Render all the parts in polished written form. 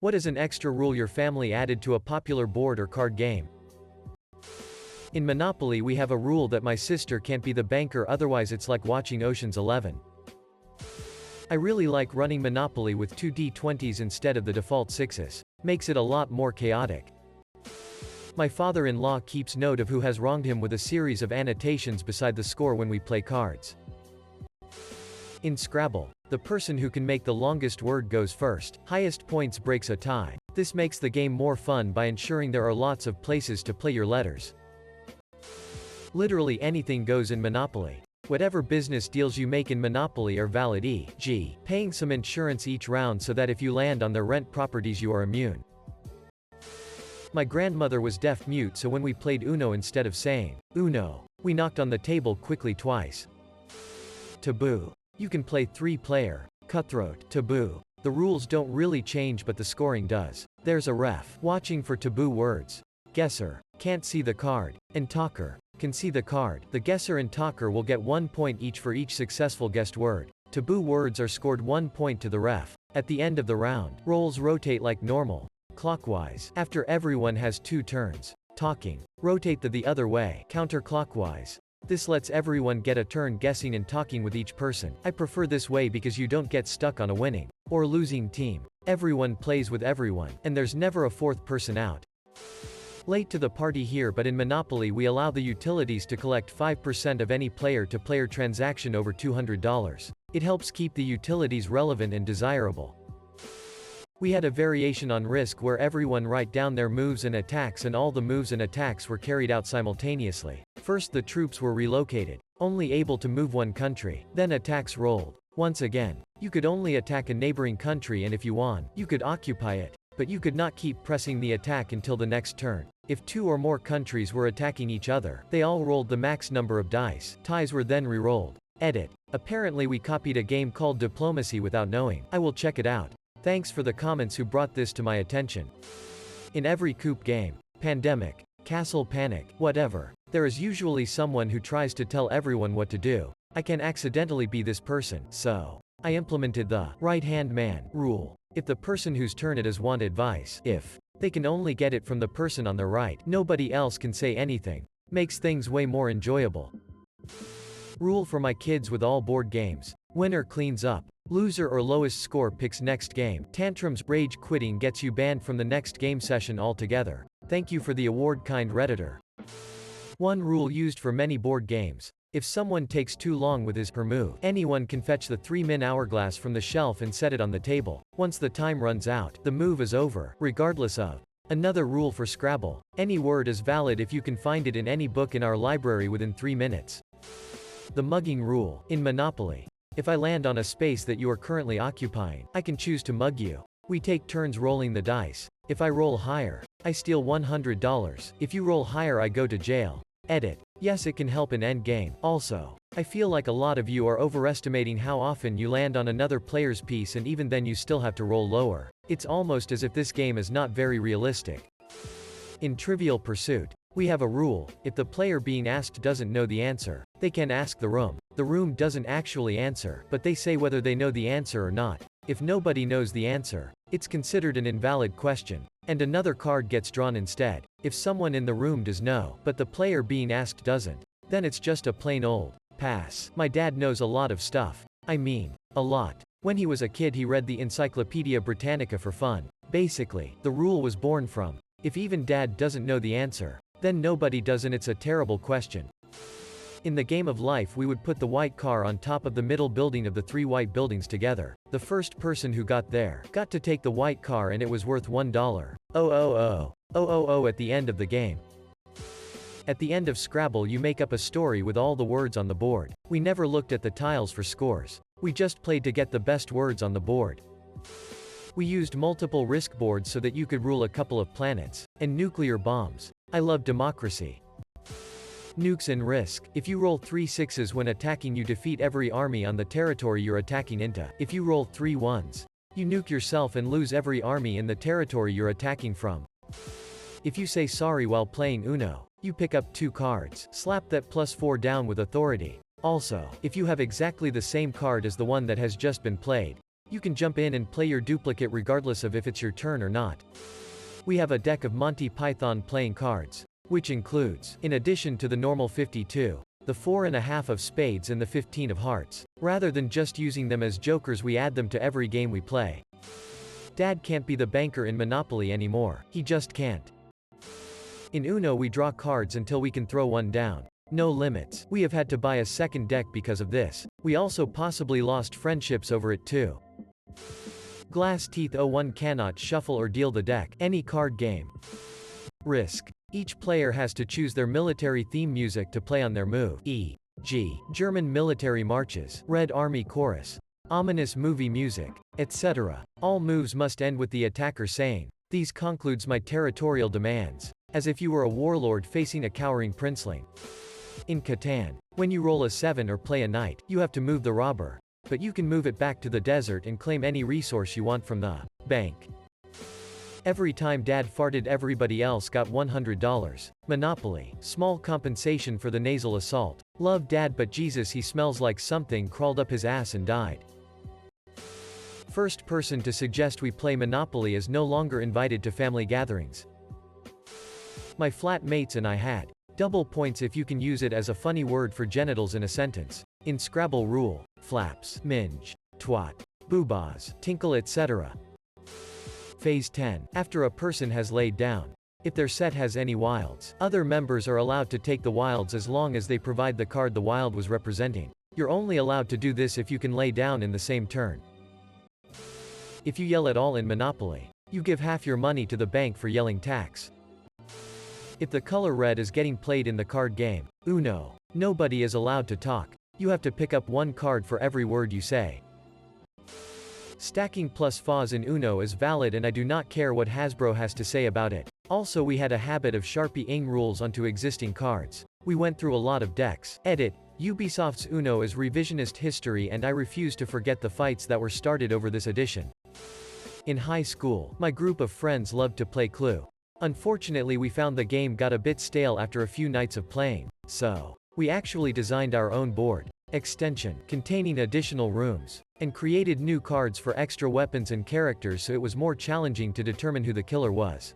What is an extra rule your family added to a popular board or card game? In Monopoly we have a rule that my sister can't be the banker, otherwise it's like watching Ocean's 11. I really like running Monopoly with 2 D20s instead of the default 6s. Makes it a lot more chaotic. My father-in-law keeps note of who has wronged him with a series of annotations beside the score when we play cards. In Scrabble, the person who can make the longest word goes first. Highest points breaks a tie. This makes the game more fun by ensuring there are lots of places to play your letters. Literally anything goes in Monopoly. Whatever business deals you make in Monopoly are valid, e.g., paying some insurance each round so that if you land on their rent properties you are immune. My grandmother was deaf-mute, so when we played Uno, instead of saying, "Uno," we knocked on the table quickly twice. Taboo. You can play 3-player. Cutthroat. Taboo. The rules don't really change but the scoring does. There's a ref watching for taboo words. Guesser. Can't see the card. And talker. Can see the card. The guesser and talker will get 1 point each for each successful guessed word. Taboo words are scored 1 point to the ref. At the end of the round, roles rotate like normal. Clockwise. After everyone has 2 turns. Talking. Rotate the other way. Counterclockwise. This lets everyone get a turn guessing and talking with each person. I prefer this way because you don't get stuck on a winning or losing team. Everyone plays with everyone, and there's never a 4th person out. Late to the party here, but in Monopoly we allow the utilities to collect 5% of any player-to-player transaction over $200. It helps keep the utilities relevant and desirable. We had a variation on Risk where everyone write down their moves and attacks, and all the moves and attacks were carried out simultaneously. First the troops were relocated, only able to move 1 country, then attacks rolled. Once again, you could only attack a neighboring country, and if you won, you could occupy it, but you could not keep pressing the attack until the next turn. If 2 or more countries were attacking each other, they all rolled the max number of dice. Ties were then re-rolled. Edit. Apparently we copied a game called Diplomacy without knowing. I will check it out. Thanks for the comments who brought this to my attention. In every coop game, Pandemic, Castle Panic, whatever, there is usually someone who tries to tell everyone what to do. I can accidentally be this person, so I implemented the right-hand man rule. If the person whose turn it is want advice, if they can only get it from the person on their right, nobody else can say anything. Makes things way more enjoyable. Rule for my kids with all board games. Winner cleans up. Loser or lowest score picks next game. Tantrums. Rage quitting gets you banned from the next game session altogether. Thank you for the award, kind Redditor. One rule used for many board games. If someone takes too long with his/her move, anyone can fetch the 3-min hourglass from the shelf and set it on the table. Once the time runs out, the move is over, regardless of. Another rule for Scrabble. Any word is valid if you can find it in any book in our library within 3 minutes. The mugging rule. In Monopoly, if I land on a space that you are currently occupying, I can choose to mug you. We take turns rolling the dice. If I roll higher, I steal $100. If you roll higher, I go to jail. Edit. Yes, it can help in endgame. Also, I feel like a lot of you are overestimating how often you land on another player's piece, and even then you still have to roll lower. It's almost as if this game is not very realistic. In Trivial Pursuit, we have a rule. If the player being asked doesn't know the answer, they can ask the room. The room doesn't actually answer, but they say whether they know the answer or not. If nobody knows the answer, it's considered an invalid question, and another card gets drawn instead. If someone in the room does know, but the player being asked doesn't, then it's just a plain old pass. My dad knows a lot of stuff. I mean, a lot. When he was a kid he read the Encyclopedia Britannica for fun. Basically, the rule was born from, if even dad doesn't know the answer, then nobody does, and it's a terrible question. In the game of life we would put the white car on top of the middle building of the 3 white buildings together. The first person who got there got to take the white car, and it was worth $1. At the end of the game. At the end of Scrabble you make up a story with all the words on the board. We never looked at the tiles for scores. We just played to get the best words on the board. We used multiple risk boards so that you could rule a couple of planets, and nuclear bombs. I love democracy. Nukes and Risk. If you roll 3 6s when attacking, you defeat every army on the territory you're attacking into. If you roll 3 1s, you nuke yourself and lose every army in the territory you're attacking from. If you say sorry while playing Uno, you pick up 2 cards. Slap that +4 down with authority. Also, if you have exactly the same card as the one that has just been played, You can jump in and play your duplicate regardless of if it's your turn or not. We have a deck of Monty Python playing cards, which includes, in addition to the normal 52, the 4.5 of spades and the 15 of hearts. Rather than just using them as jokers, we add them to every game we play. Dad can't be the banker in Monopoly anymore. He just can't. In Uno we draw cards until we can throw one down. No limits. We have had to buy a second deck because of this. We also possibly lost friendships over it too. Glass Teeth 01 cannot shuffle or deal the deck. Any card game. Risk. Each player has to choose their military theme music to play on their move. E.g. German military marches, Red Army chorus, ominous movie music, etc. All moves must end with the attacker saying, "These concludes my territorial demands," as if you were a warlord facing a cowering princeling. In Catan, when you roll a 7 or play a knight, you have to move the robber. But you can move it back to the desert and claim any resource you want from the bank. Every time Dad farted, everybody else got $100. Monopoly. Small compensation for the nasal assault. Love Dad, but Jesus, he smells like something crawled up his ass and died. First person to suggest we play Monopoly is no longer invited to family gatherings. My flatmates and I had double points if you can use it as a funny word for genitals in a sentence. In Scrabble rule, flaps, minge, twat, boobas, tinkle, etc. Phase 10. After a person has laid down. If their set has any wilds, other members are allowed to take the wilds as long as they provide the card the wild was representing. You're only allowed to do this if you can lay down in the same turn. If you yell at all in Monopoly, you give half your money to the bank for yelling tax. If the color red is getting played in the card game, Uno, nobody is allowed to talk. You have to pick up one card for every word you say. Stacking plus fas in Uno is valid, and I do not care what Hasbro has to say about it. Also, we had a habit of sharpie-ing rules onto existing cards. We went through a lot of decks. Edit. Ubisoft's Uno is revisionist history, and I refuse to forget the fights that were started over this edition. In high school, my group of friends loved to play Clue. Unfortunately, we found the game got a bit stale after a few nights of playing, so we actually designed our own board extension containing additional rooms, and created new cards for extra weapons and characters, so it was more challenging to determine who the killer was.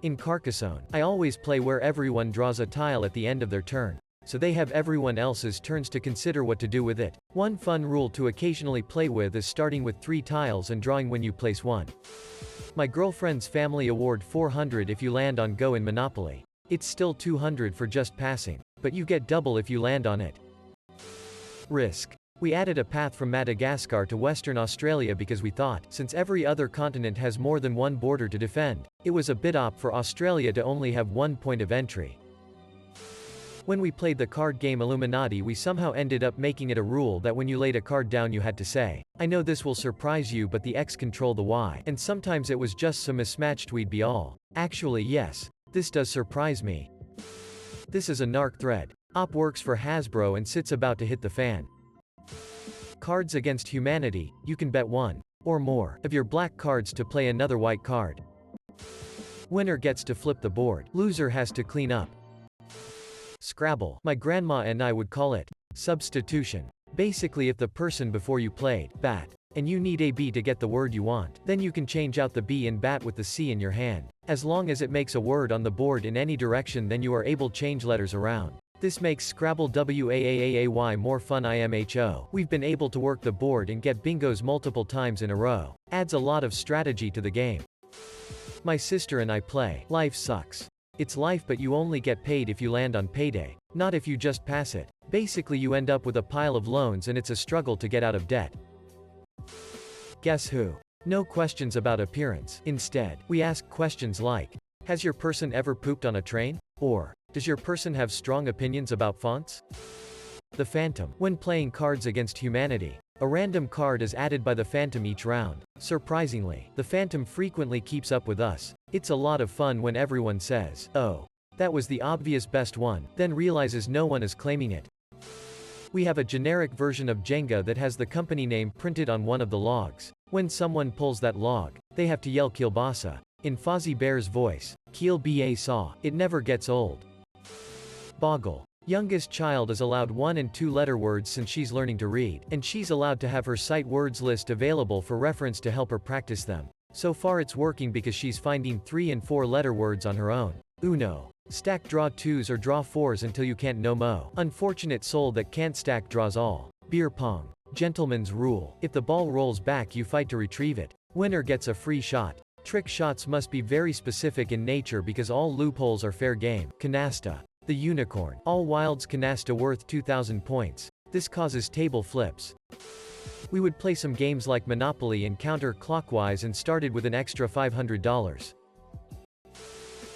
In Carcassonne, I always play where everyone draws a tile at the end of their turn, so they have everyone else's turns to consider what to do with it. One fun rule to occasionally play with is starting with 3 tiles and drawing when you place one. My girlfriend's family award 400 if you land on Go in Monopoly. It's still 200 for just passing, but you get double if you land on it. Risk. We added a path from Madagascar to Western Australia because we thought, since every other continent has more than one border to defend, it was a bit opt for Australia to only have one point of entry. When we played the card game Illuminati, we somehow ended up making it a rule that when you laid a card down you had to say, "I know this will surprise you, but the X control the Y." And sometimes it was just so mismatched we'd be all, "Actually yes, this does surprise me." This is a narc thread. Op works for Hasbro and sits about to hit the fan. Cards Against Humanity, you can bet 1 or more of your black cards to play another white card. Winner gets to flip the board. Loser has to clean up. Scrabble. My grandma and I would call it substitution. Basically, if the person before you played bat, and you need a B to get the word you want, then you can change out the B in bat with the C in your hand. As long as it makes a word on the board in any direction, then you are able to change letters around. This makes Scrabble WAAAAY more fun. IMHO. We've been able to work the board and get bingos multiple times in a row. Adds a lot of strategy to the game. My sister and I play Life Sucks. It's life, but you only get paid if you land on payday, not if you just pass it. Basically, you end up with a pile of loans and it's a struggle to get out of debt. Guess Who? No questions about appearance. Instead, we ask questions like, has your person ever pooped on a train? Or, does your person have strong opinions about fonts? The Phantom. When playing Cards Against Humanity, a random card is added by the Phantom each round. Surprisingly, the Phantom frequently keeps up with us. It's a lot of fun when everyone says, "Oh, that was the obvious best one," then realizes no one is claiming it. We have a generic version of Jenga that has the company name printed on one of the logs. When someone pulls that log, they have to yell Kielbasa. In Fozzie Bear's voice, Kiel ba saw. It never gets old. Boggle. Youngest child is allowed 1 and 2 letter words since she's learning to read, and she's allowed to have her sight words list available for reference to help her practice them. So far it's working because she's finding 3 and 4 letter words on her own. Uno. Stack draw 2s or draw 4s until you can't no mo. Unfortunate soul that can't stack draws all. Beer pong. Gentleman's rule. If the ball rolls back you fight to retrieve it. Winner gets a free shot. Trick shots must be very specific in nature because all loopholes are fair game. Canasta. The unicorn. All wilds canasta worth 2,000 points. This causes table flips. We would play some games like Monopoly and counter-clockwise and started with an extra $500.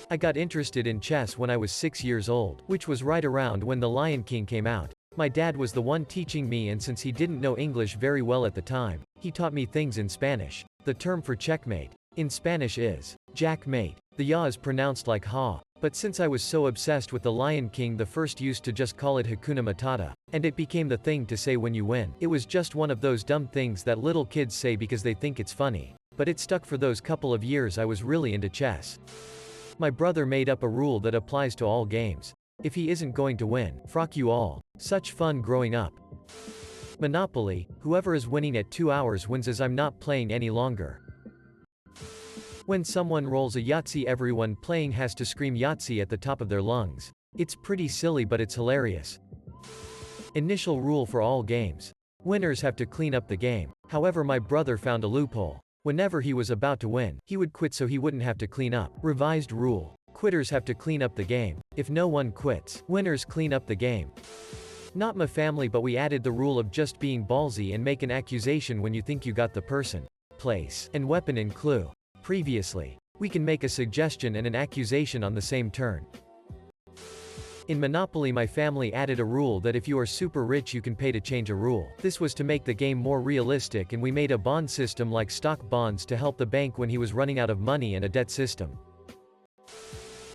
I got interested in chess when I was 6 years old, which was right around when The Lion King came out. My dad was the one teaching me, and since he didn't know English very well at the time, he taught me things in Spanish. The term for checkmate in Spanish is jackmate. The ya is pronounced like ha. But since I was so obsessed with The Lion King, the first used to just call it Hakuna Matata, and it became the thing to say when you win. It was just one of those dumb things that little kids say because they think it's funny. But it stuck for those couple of years I was really into chess. My brother made up a rule that applies to all games. If he isn't going to win, frock you all. Such fun growing up. Monopoly, whoever is winning at 2 hours wins, as I'm not playing any longer. When someone rolls a Yahtzee, everyone playing has to scream Yahtzee at the top of their lungs. It's pretty silly, but it's hilarious. Initial rule for all games. Winners have to clean up the game. However, my brother found a loophole. Whenever he was about to win, he would quit so he wouldn't have to clean up. Revised rule. Quitters have to clean up the game. If no one quits, winners clean up the game. Not my family, but we added the rule of just being ballsy and make an accusation when you think you got the person, place, and weapon in clue. Previously, we can make a suggestion and an accusation on the same turn. In Monopoly, my family added a rule that if you are super rich you can pay to change a rule. This was to make the game more realistic, and we made a bond system like stock bonds to help the bank when he was running out of money, and a debt system.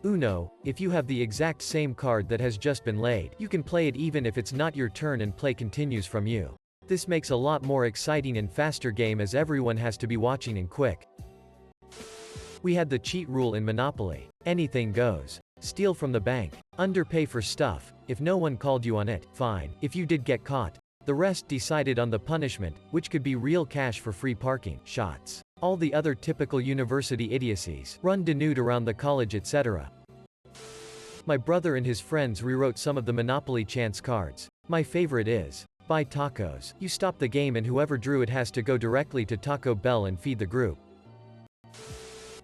Uno. If you have the exact same card that has just been laid, you can play it even if it's not your turn and play continues from you. This makes a lot more exciting and faster game as everyone has to be watching and quick. We had the cheat rule in Monopoly. Anything goes. Steal from the bank. Underpay for stuff. If no one called you on it, fine. If you did get caught, the rest decided on the punishment, which could be real cash for free parking, shots, all the other typical university idiocies, run denuded around the college, etc. My brother and his friends rewrote some of the Monopoly chance cards. My favorite is, buy tacos. You stop the game and whoever drew it has to go directly to Taco Bell and feed the group.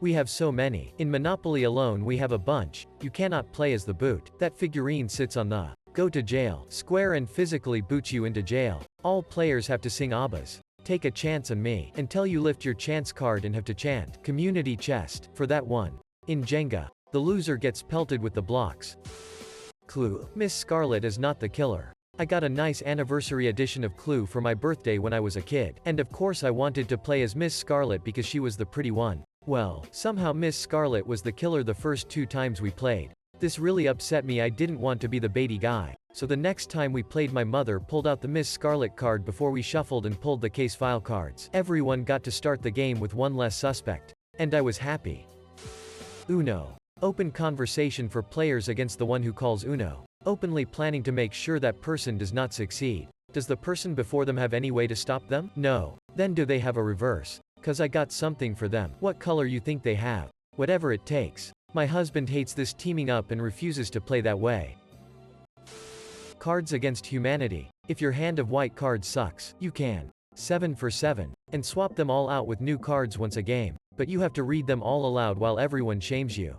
We have so many. In Monopoly alone we have a bunch. You cannot play as the boot. That figurine sits on the go to jail square and physically boots you into jail. All players have to sing ABBA's Take a Chance on Me until you lift your chance card and have to chant Community Chest for that one. In Jenga, the loser gets pelted with the blocks. Clue. Miss Scarlet is not the killer. I got a nice anniversary edition of Clue for my birthday when I was a kid, and of course I wanted to play as Miss Scarlet because she was the pretty one. Well, somehow Miss Scarlet was the killer the first 2 times we played. This really upset me. I didn't want to be the baity guy. So the next time we played, my mother pulled out the Miss Scarlet card before we shuffled and pulled the case file cards. Everyone got to start the game with one less suspect. And I was happy. Uno. Open conversation for players against the one who calls Uno. Openly planning to make sure that person does not succeed. Does the person before them have any way to stop them? No. Then do they have a reverse? 'Cause I got something for them. What color you think they have? Whatever it takes. My husband hates this teaming up and refuses to play that way. Cards Against Humanity. If your hand of white cards sucks, you can 7 for 7 and swap them all out with new cards once a game, but you have to read them all aloud while everyone shames you.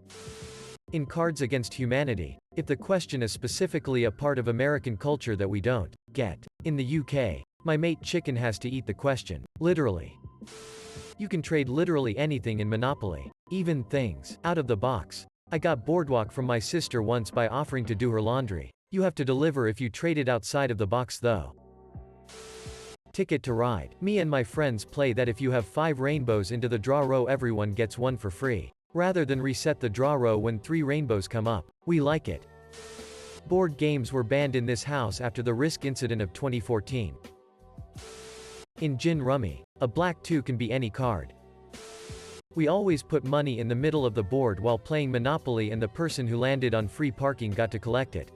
In Cards Against Humanity, if the question is specifically a part of American culture that we don't get, in the UK, my mate Chicken has to eat the question, literally. You can trade literally anything in Monopoly, even things out of the box. I got Boardwalk from my sister once by offering to do her laundry. You have to deliver if you trade it outside of the box though. Ticket to Ride. Me and my friends play that if you have 5 rainbows into the draw row everyone gets 1 for free. Rather than reset the draw row when 3 rainbows come up. We like it. Board games were banned in this house after the Risk incident of 2014. In Gin Rummy, a black 2 can be any card. We always put money in the middle of the board while playing Monopoly, and the person who landed on free parking got to collect it.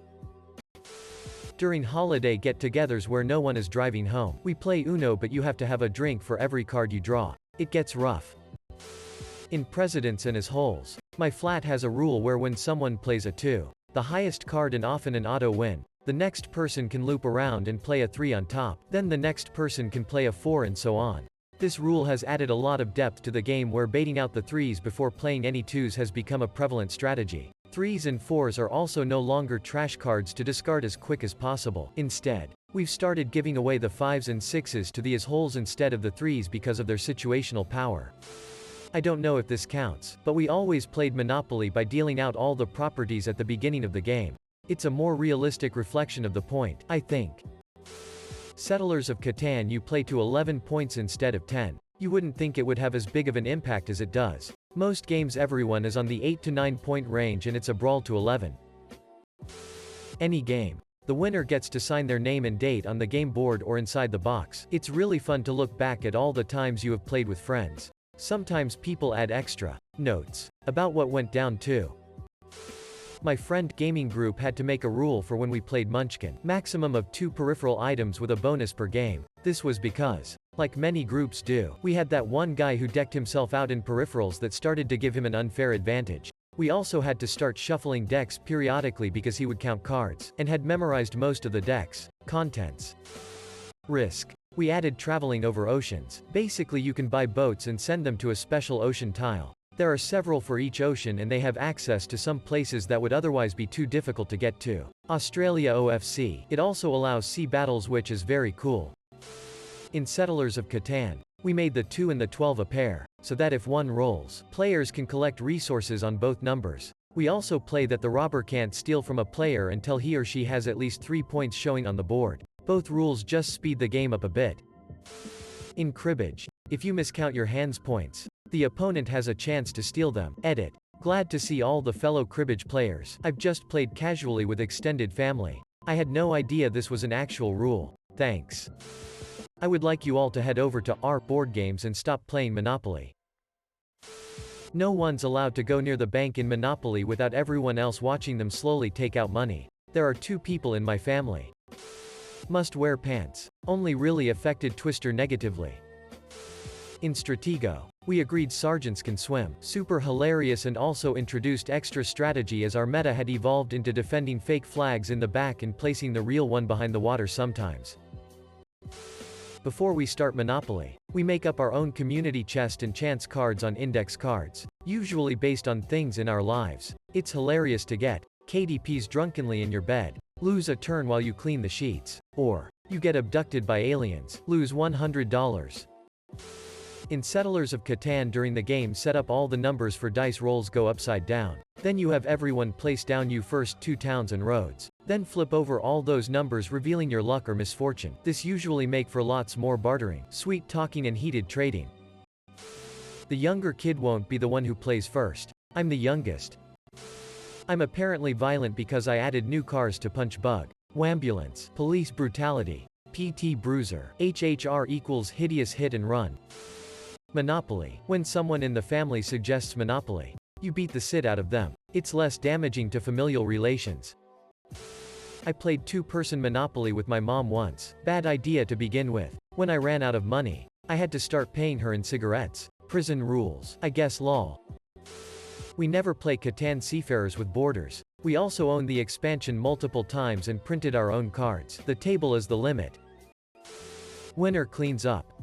During holiday get-togethers where no one is driving home, we play Uno, but you have to have a drink for every card you draw. It gets rough. In Presidents and as Holes, my flat has a rule where when someone plays a 2, the highest card and often an auto win, the next person can loop around and play a 3 on top, then the next person can play a 4 and so on. This rule has added a lot of depth to the game where baiting out the 3s before playing any 2s has become a prevalent strategy. 3s and 4s are also no longer trash cards to discard as quick as possible. Instead, we've started giving away the 5s and 6s to the as holes instead of the 3s because of their situational power. I don't know if this counts, but we always played Monopoly by dealing out all the properties at the beginning of the game. It's a more realistic reflection of the point, I think. Settlers of Catan, you play to 11 points instead of 10. You wouldn't think it would have as big of an impact as it does. Most games everyone is on the 8 to 9 point range and it's a brawl to 11. Any game. The winner gets to sign their name and date on the game board or inside the box. It's really fun to look back at all the times you have played with friends. Sometimes people add extra notes about what went down too. My friend gaming group had to make a rule for when we played Munchkin. Maximum of 2 peripheral items with a bonus per game. This was because, like many groups do, we had that one guy who decked himself out in peripherals that started to give him an unfair advantage. We also had to start shuffling decks periodically because he would count cards, and had memorized most of the deck's contents. Risk. We added traveling over oceans. Basically you can buy boats and send them to a special ocean tile. There are several for each ocean and they have access to some places that would otherwise be too difficult to get to. Australia OFC. It also allows sea battles, which is very cool. In Settlers of Catan, we made the 2 and the 12 a pair, so that if one rolls, players can collect resources on both numbers. We also play that the robber can't steal from a player until he or she has at least 3 points showing on the board. Both rules just speed the game up a bit. In Cribbage, if you miscount your hand's points, the opponent has a chance to steal them. Edit. Glad to see all the fellow Cribbage players. I've just played casually with extended family. I had no idea this was an actual rule. Thanks. I would like you all to head over to our board games and stop playing Monopoly. No one's allowed to go near the bank in Monopoly without everyone else watching them slowly take out money. There are 2 people in my family. Must wear pants. Only really affected Twister negatively. In Stratego, we agreed sergeants can swim. Super hilarious, and also introduced extra strategy as our meta had evolved into defending fake flags in the back and placing the real one behind the water sometimes. Before we start Monopoly, we make up our own community chest and chance cards on index cards, usually based on things in our lives. It's hilarious to get KDPs drunkenly in your bed, lose a turn while you clean the sheets, or you get abducted by aliens, lose $100. In Settlers of Catan, during the game set up all the numbers for dice rolls go upside down. Then you have everyone place down you first 2 towns and roads. Then flip over all those numbers revealing your luck or misfortune. This usually make for lots more bartering, sweet talking and heated trading. The younger kid won't be the one who plays first. I'm the youngest. I'm apparently violent because I added new cars to Punch Bug, Wambulance, Police Brutality, PT Bruiser, HHR equals Hideous Hit and Run. Monopoly. When someone in the family suggests Monopoly, you beat the shit out of them. It's less damaging to familial relations. I played 2-person Monopoly with my mom once. Bad idea to begin with. When I ran out of money, I had to start paying her in cigarettes. Prison rules. I guess lol. We never play Catan Seafarers with borders. We also own the expansion multiple times and printed our own cards. The table is the limit. Winner cleans up.